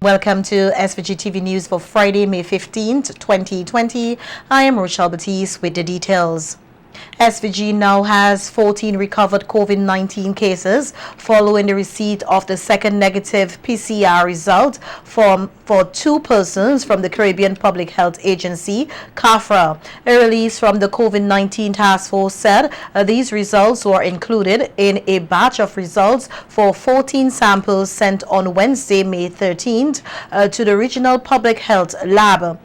Welcome to SVG-TV News for Friday, May 15th, 2020. I am Rochelle Batiste with the details. SVG now has 14 recovered COVID-19 cases following the receipt of the second negative PCR result for 2 persons from the Caribbean Public Health Agency, CAFRA. A release from the COVID-19 task force said these results were included in a batch of results for 14 samples sent on Wednesday, May 13th to the Regional Public Health Lab.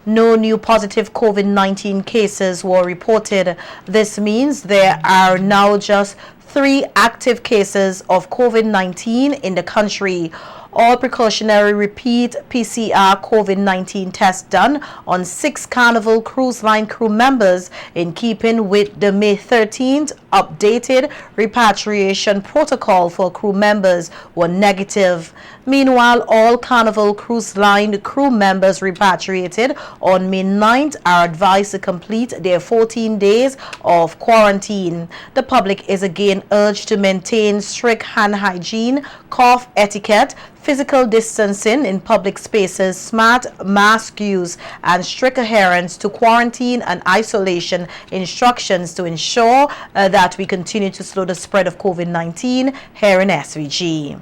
No new positive COVID-19 cases were reported. This means there are now just 3 active cases of COVID-19 in the country. All precautionary repeat PCR COVID-19 tests done on 6 Carnival Cruise Line crew members in keeping with the May 13th updated repatriation protocol for crew members were negative. Meanwhile, all Carnival Cruise Line crew members repatriated on May 9th are advised to complete their 14 days of quarantine. The public is again urged to maintain strict hand hygiene, cough etiquette, physical distancing in public spaces, smart mask use, and strict adherence to quarantine and isolation instructions to ensure that we continue to slow the spread of COVID-19 here in SVG.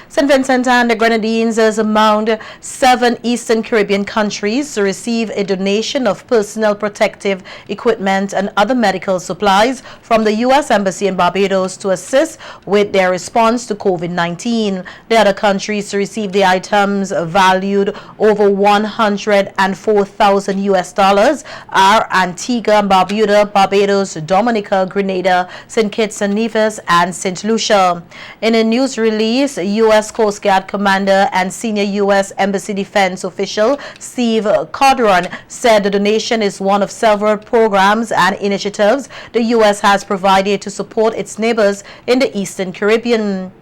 St. Vincent and the Grenadines is among 7 Eastern Caribbean countries to receive a donation of personal protective equipment and other medical supplies from the U.S. Embassy in Barbados to assist with their response to COVID-19. The other countries to receive the items valued over $104,000 US are Antigua and Barbuda, Barbados, Dominica, Grenada, St. Kitts and Nevis, and St. Lucia. In a news release, U.S. Coast Guard Commander and senior U.S. Embassy Defense official Steve Godwin said the donation is one of several programs and initiatives the U.S. has provided to support its neighbors in the Eastern Caribbean.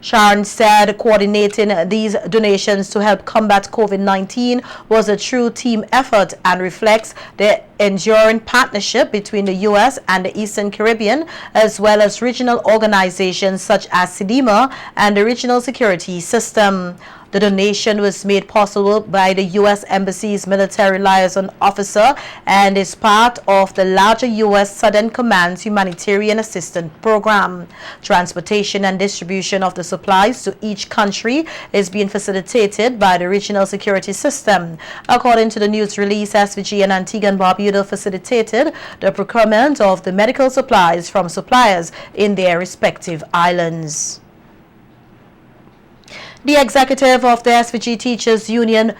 Sharon said coordinating these donations to help combat COVID-19 was a true team effort and reflects the enduring partnership between the U.S. and the Eastern Caribbean, as well as regional organizations such as CEDIMA and the Regional Security System. The donation was made possible by the U.S. Embassy's military liaison officer and is part of the larger U.S. Southern Command's humanitarian assistance program. Transportation and distribution of the supplies to each country is being facilitated by the Regional Security System. According to the news release, SVG and Antigua and Barbuda facilitated the procurement of the medical supplies from suppliers in their respective islands. The executive of the SVG Teachers Union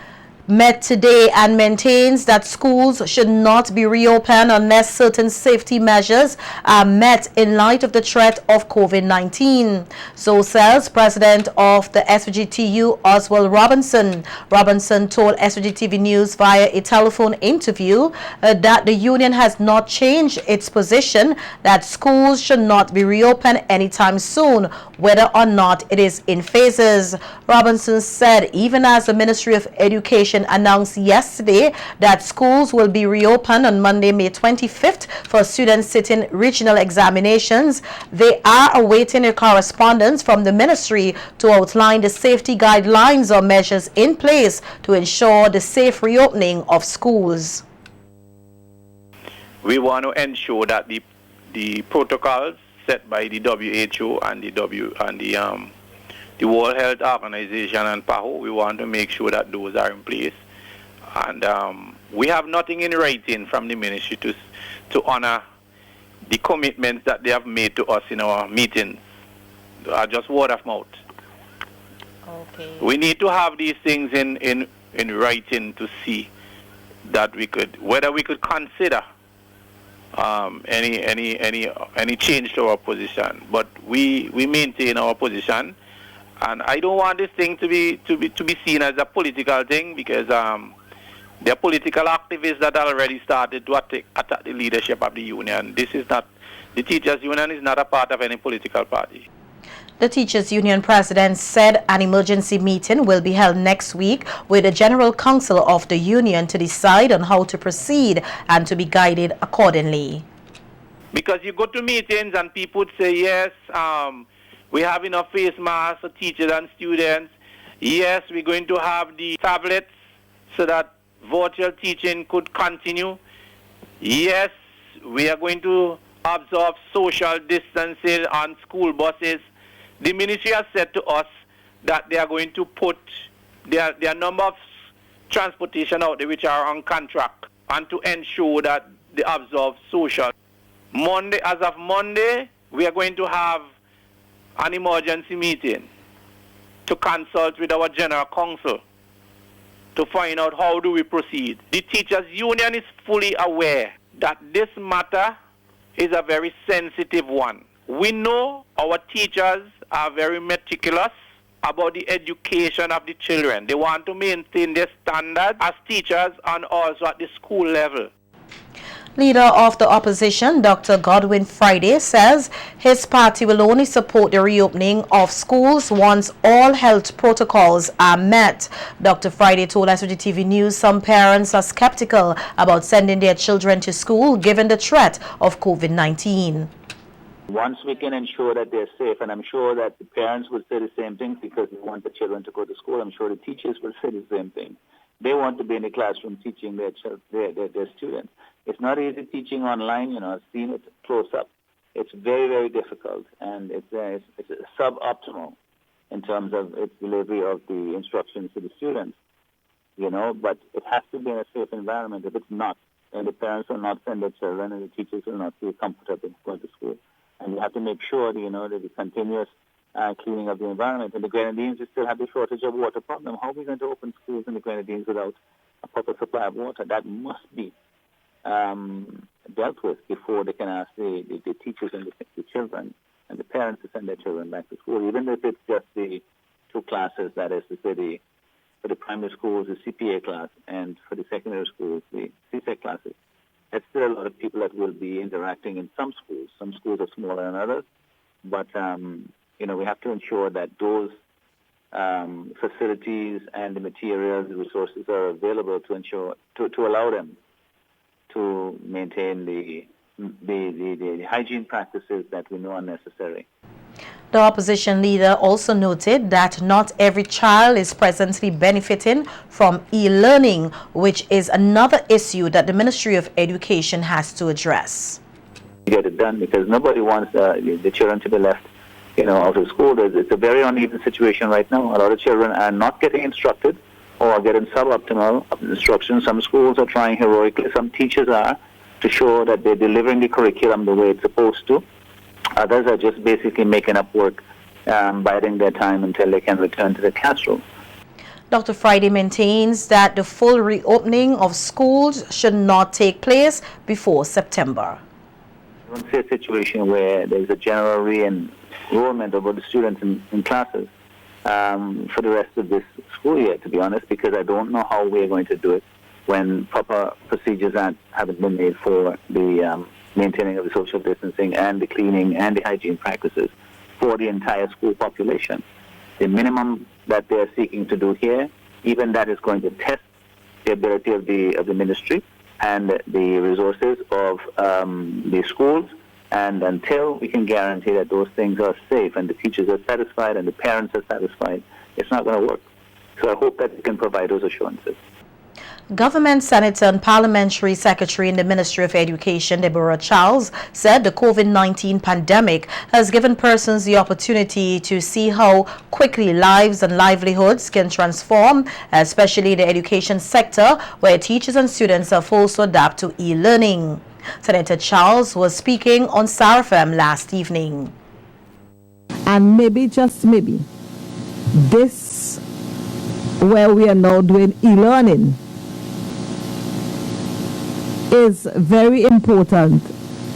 met today and maintains that schools should not be reopened unless certain safety measures are met in light of the threat of COVID-19. So says President of the SVGTU, Oswald Robinson. Robinson told SVG-TV News via a telephone interview that the union has not changed its position that schools should not be reopened anytime soon, whether or not it is in phases. Robinson said even as the Ministry of Education announced yesterday that schools will be reopened on Monday, May 25th for students sitting regional examinations, they are awaiting a correspondence from the ministry to outline the safety guidelines or measures in place to ensure the safe reopening of schools. We want to ensure that the protocols set by the WHO and the World Health Organization and PAHO, we want to make sure that those are in place. And we have nothing in writing from the ministry to honor the commitments that they have made to us in our meetings. Just word of mouth. Okay. We need to have these things in writing to see that whether we could consider any change to our position. But we maintain our position. And I don't want this thing to be seen as a political thing, because there are political activists that already started to attack the leadership of the union. The teachers' union is not a part of any political party. The Teachers Union president said an emergency meeting will be held next week with the General Council of the union to decide on how to proceed and to be guided accordingly. Because you go to meetings and people would say, yes, we have enough face masks for teachers and students, Yes, we're going to have the tablets so that virtual teaching could continue. Yes, we are going to observe social distancing on school buses. The ministry has said to us that they are going to put their number of transportation out there which are on contract and to ensure that they observe social. As of Monday, we are going to have an emergency meeting to consult with our General Council to find out how do we proceed. The Teachers Union is fully aware that this matter is a very sensitive one. We know our teachers are very meticulous about the education of the children. They want to maintain their standards as teachers and also at the school level. Leader of the opposition, Dr. Godwin Friday, says his party will only support the reopening of schools once all health protocols are met. Dr. Friday told SVG-TV News some parents are skeptical about sending their children to school given the threat of COVID-19. Once we can ensure that they're safe, and I'm sure that the parents would say the same thing because they want the children to go to school, I'm sure the teachers will say the same thing. They want to be in the classroom teaching their students. It's not easy teaching online, I've seen it close up. It's very, very difficult, and it's suboptimal in terms of its delivery of the instructions to the students, but it has to be in a safe environment. If it's not, and the parents will not send their children, and the teachers will not feel comfortable going to school. And you have to make sure, that the continuous cleaning of the environment. In the Grenadines, we still have the shortage of water problem. How are we going to open schools in the Grenadines without a proper supply of water? That must be dealt with before they can ask the teachers and the children and the parents to send their children back to school, even if it's just the two classes, that is to say, for the primary schools, the CPA class, and for the secondary schools, the CSEC classes. There's still a lot of people that will be interacting in some schools. Some schools are smaller than others, but we have to ensure that those facilities and the materials, the resources are available to ensure to allow them to maintain the hygiene practices that we know are necessary. The opposition leader also noted that not every child is presently benefiting from e-learning, which is another issue that the Ministry of Education has to address. Get it done because nobody wants the children to be left, out of school. It's a very uneven situation right now. A lot of children are not getting instructed or are getting suboptimal instruction. Some schools are trying heroically. Some teachers are to show that they're delivering the curriculum the way it's supposed to. Others are just basically making up work, biding their time until they can return to the classroom. Dr. Friday maintains that the full reopening of schools should not take place before September. I don't see a situation where there's a general re-enrollment of all the students in classes for the rest of this school year, to be honest, because I don't know how we're going to do it when proper procedures haven't been made for the maintaining of the social distancing and the cleaning and the hygiene practices for the entire school population. The minimum that they're seeking to do here, even that is going to test the ability of the ministry and the resources of the schools. And until we can guarantee that those things are safe and the teachers are satisfied and the parents are satisfied, it's not going to work. So I hope that we can provide those assurances. Government Senator and Parliamentary Secretary in the Ministry of Education, Deborah, said the COVID-19 pandemic has given persons the opportunity to see how quickly lives and livelihoods can transform, especially in the education sector, where teachers and students are forced to adapt to e-learning. Senator Charles was speaking on SARFM last evening. And maybe, just maybe, this, where we are now doing e-learning, is very important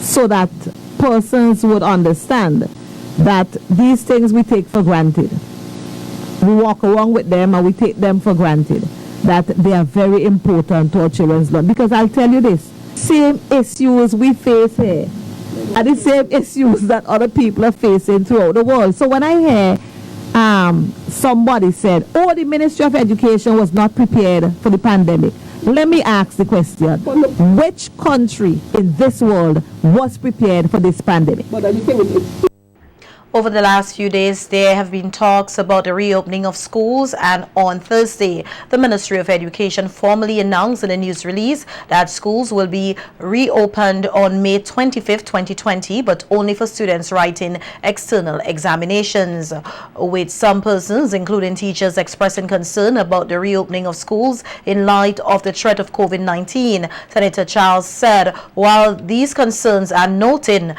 so that persons would understand that these things we take for granted. We walk around with them and we take them for granted, that they are very important to our children's learning. Because I'll tell you this, same issues we face here are the same issues that other people are facing throughout the world. So when I hear somebody said, oh, the Ministry of Education was not prepared for the pandemic, let me ask the question, which country in this world was prepared for this pandemic? Over the last few days, there have been talks about the reopening of schools, and on Thursday, the Ministry of Education formally announced in a news release that schools will be reopened on May 25th, 2020, but only for students writing external examinations. With some persons, including teachers, expressing concern about the reopening of schools in light of the threat of COVID-19, Senator Charles said, while these concerns are noted,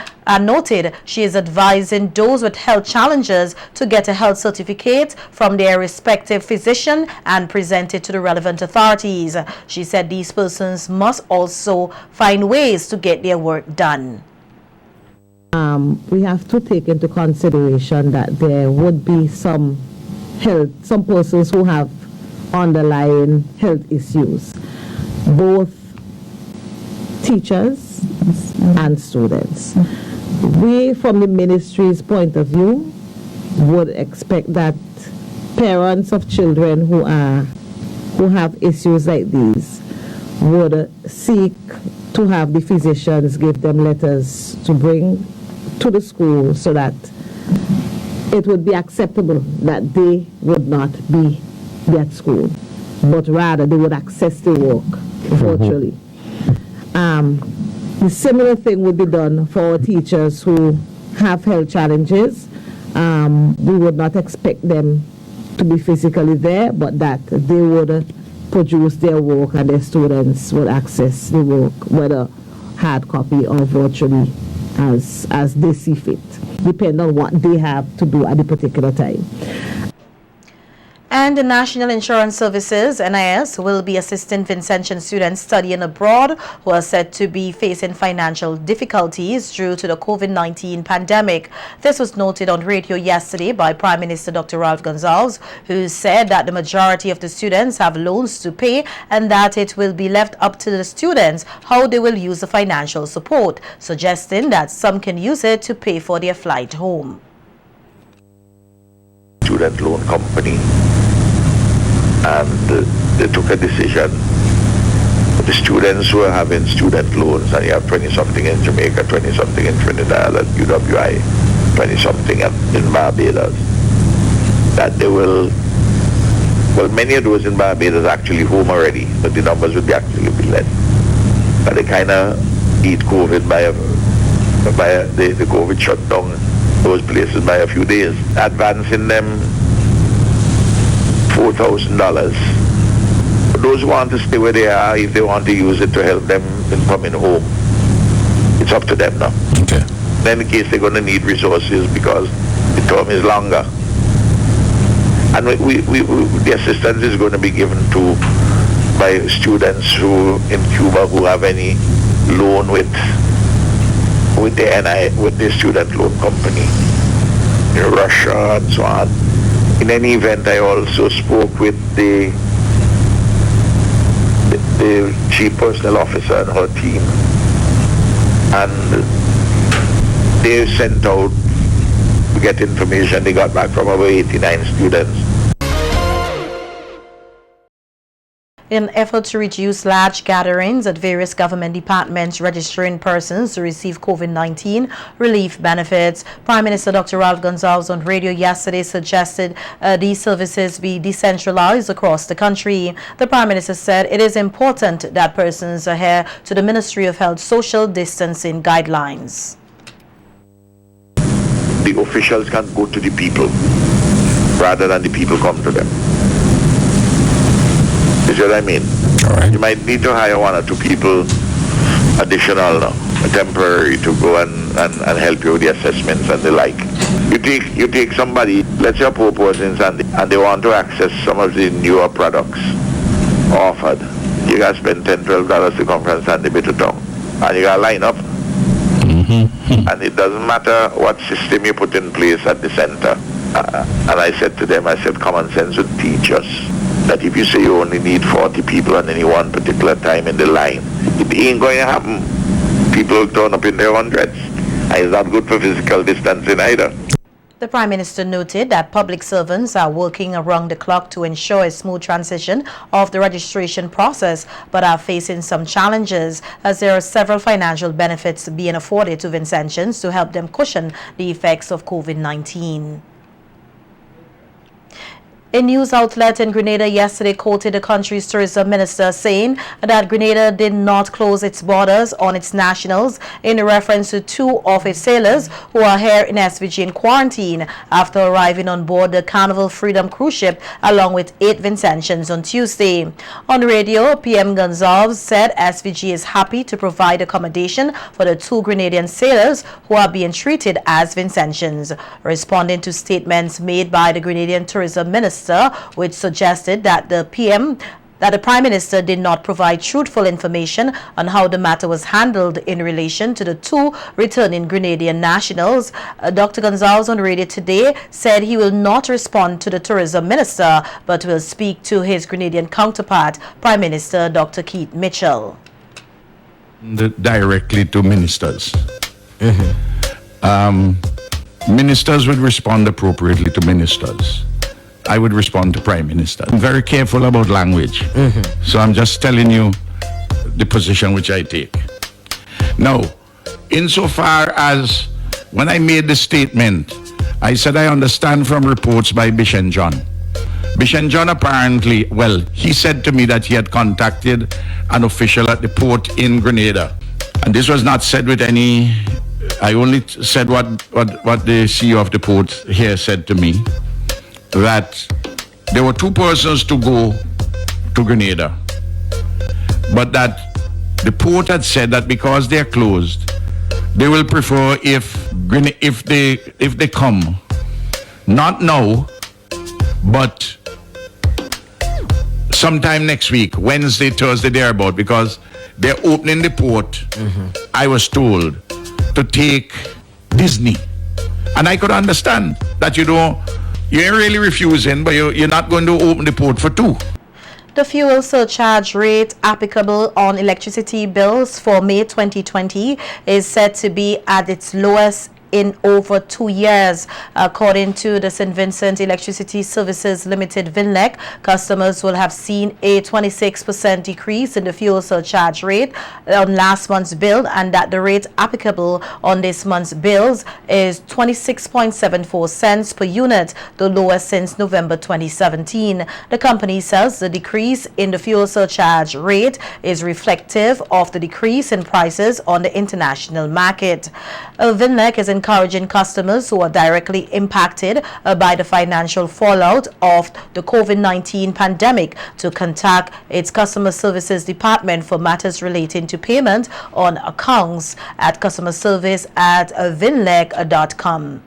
she is advising those with health challenges to get a health certificate from their respective physician and present it to the relevant authorities. She said these persons must also find ways to get their work done. We have to take into consideration that there would be some persons who have underlying health issues, both teachers and students. We, from the ministry's point of view, would expect that parents of children who have issues like these would seek to have the physicians give them letters to bring to the school so that it would be acceptable that they would not be at school, but rather they would access the work virtually. The similar thing would be done for teachers who have health challenges. We would not expect them to be physically there, but that they would produce their work and their students would access the work, whether hard copy or virtually, as they see fit, depending on what they have to do at the particular time. And the National Insurance Services, NIS, will be assisting Vincentian students studying abroad who are said to be facing financial difficulties due to the COVID-19 pandemic. This was noted on radio yesterday by Prime Minister Dr. Gonsalves, who said that the majority of the students have loans to pay and that it will be left up to the students how they will use the financial support, suggesting that some can use it to pay for their flight home. Student loan company, and they took a decision for the students who are having student loans, and you have 20-something in Jamaica, 20-something in Trinidad, and UWI, 20-something in Barbados, that they will, well, many of those in Barbados are actually home already, but the numbers would actually be less. But they kind of beat COVID the COVID shut down those places by a few days, advancing them $4,000. For those who want to stay where they are, if they want to use it to help them in coming home, it's up to them now. Okay. Then in case they're going to need resources because the term is longer. And the assistance is going to be given to by students who in Cuba who have any loan with the student loan company in Russia and so on. In any event, I also spoke with the chief personnel officer and her team, and they sent out to get information. They got back from over 89 students. In an effort to reduce large gatherings at various government departments registering persons to receive COVID-19 relief benefits, Prime Minister Dr. Gonsalves on radio yesterday suggested these services be decentralized across the country. The Prime Minister said it is important that persons adhere to the Ministry of Health social distancing guidelines. The officials can go to the people rather than the people come to them. You see what I mean? All right. You might need to hire one or two people additional, temporary, to go and help you with the assessments and the like. You take somebody, let's say a poor person, and they want to access some of the newer products offered. You got to spend $10, $12 to come from Sandy Bay to town. And you got to line up. Mm-hmm. And it doesn't matter what system you put in place at the center. And I said to them, common sense would teach us that if you say you only need 40 people at any one particular time in the line, it ain't going to happen. People will turn up in their hundreds. And it's not good for physical distancing either. The Prime Minister noted that public servants are working around the clock to ensure a smooth transition of the registration process, but are facing some challenges as there are several financial benefits being afforded to Vincentians to help them cushion the effects of COVID-19. A news outlet in Grenada yesterday quoted the country's tourism minister saying that Grenada did not close its borders on its nationals in reference to 2 of its sailors who are here in SVG in quarantine after arriving on board the Carnival Freedom cruise ship along with 8 Vincentians on Tuesday. On radio, PM Gonsalves said SVG is happy to provide accommodation for the 2 Grenadian sailors who are being treated as Vincentians. Responding to statements made by the Grenadian tourism minister, which suggested that the Prime Minister did not provide truthful information on how the matter was handled in relation to the 2 returning Grenadian nationals. Dr. Gonsalves on radio today said he will not respond to the tourism minister, but will speak to his Grenadian counterpart, Prime Minister Dr. Keith Mitchell. Directly to ministers. Ministers would respond appropriately to ministers. I would respond to Prime Minister. I'm very careful about language. So I'm just telling you the position which I take. Now, insofar as when I made the statement, I said I understand from reports by Bishop John. Bishop John apparently, well, he said to me that he had contacted an official at the port in Grenada. And this was not said with any, I only said what the CEO of the port here said to me, that there were 2 persons to go to Grenada, but that the port had said that because they're closed, they will prefer if they come, not now, but sometime next week, Wednesday, Thursday, thereabout, because they're opening the port, I was told, to take Disney. And I could understand that you're really refusing, but you're not going to open the port for 2. The fuel surcharge rate applicable on electricity bills for May 2020 is said to be at its lowest in over 2 years. According to the St. Vincent Electricity Services Limited VINLEC, customers will have seen a 26% decrease in the fuel surcharge rate on last month's bill, and that the rate applicable on this month's bills is 26.74 cents per unit, the lowest since November 2017. The company says the decrease in the fuel surcharge rate is reflective of the decrease in prices on the international market. VINLEC is encouraging customers who are directly impacted by the financial fallout of the COVID-19 pandemic to contact its customer services department for matters relating to payment on accounts at customerservice@vinlec.com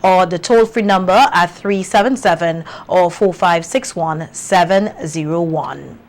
or the toll-free number at 377 or 4561 701.